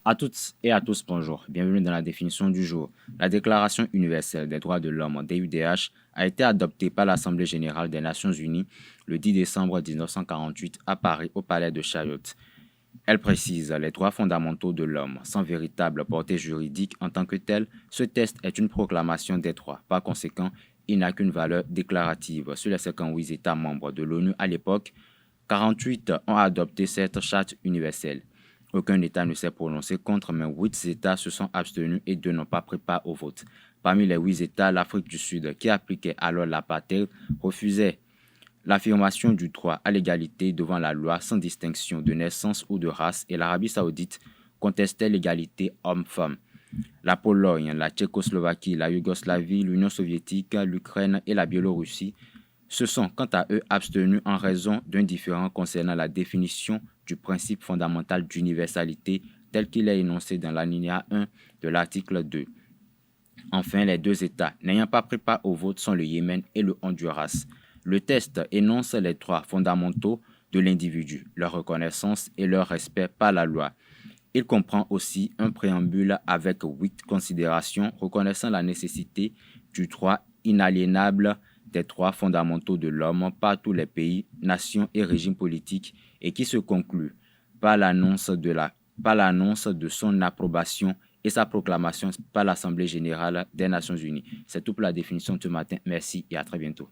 À toutes et à tous, bonjour. Bienvenue dans la définition du jour. La Déclaration universelle des droits de l'homme, DUDH, a été adoptée par l'Assemblée générale des Nations unies le 10 décembre 1948 à Paris, au palais de Chaillot. Elle précise les droits fondamentaux de l'homme. Sans véritable portée juridique en tant que tel, ce texte est une proclamation des droits. Par conséquent, il n'a qu'une valeur déclarative. Sur les 58 États membres de l'ONU à l'époque, 48 ont adopté cette charte universelle. Aucun État ne s'est prononcé contre, mais 8 États se sont abstenus et 2 n'ont pas pris part au vote. Parmi les 8 États, l'Afrique du Sud, qui appliquait alors l'apartheid, refusait l'affirmation du droit à l'égalité devant la loi sans distinction de naissance ou de race, et l'Arabie saoudite contestait l'égalité homme-femme. La Pologne, la Tchécoslovaquie, la Yougoslavie, l'Union soviétique, l'Ukraine et la Biélorussie se sont quant à eux abstenus en raison d'un différend concernant la définition du principe fondamental d'universalité tel qu'il est énoncé dans l'alinéa 1 de l'article 2. Enfin, les 2 États n'ayant pas pris part au vote sont le Yémen et le Honduras. Le texte énonce les droits fondamentaux de l'individu, leur reconnaissance et leur respect par la loi. Il comprend aussi un préambule avec 8 considérations reconnaissant la nécessité du droit inaliénable des droits fondamentaux de l'homme par tous les pays, nations et régimes politiques et qui se conclut par l'annonce de son approbation et sa proclamation par l'Assemblée générale des Nations unies. C'est tout pour la définition de ce matin. Merci et à très bientôt.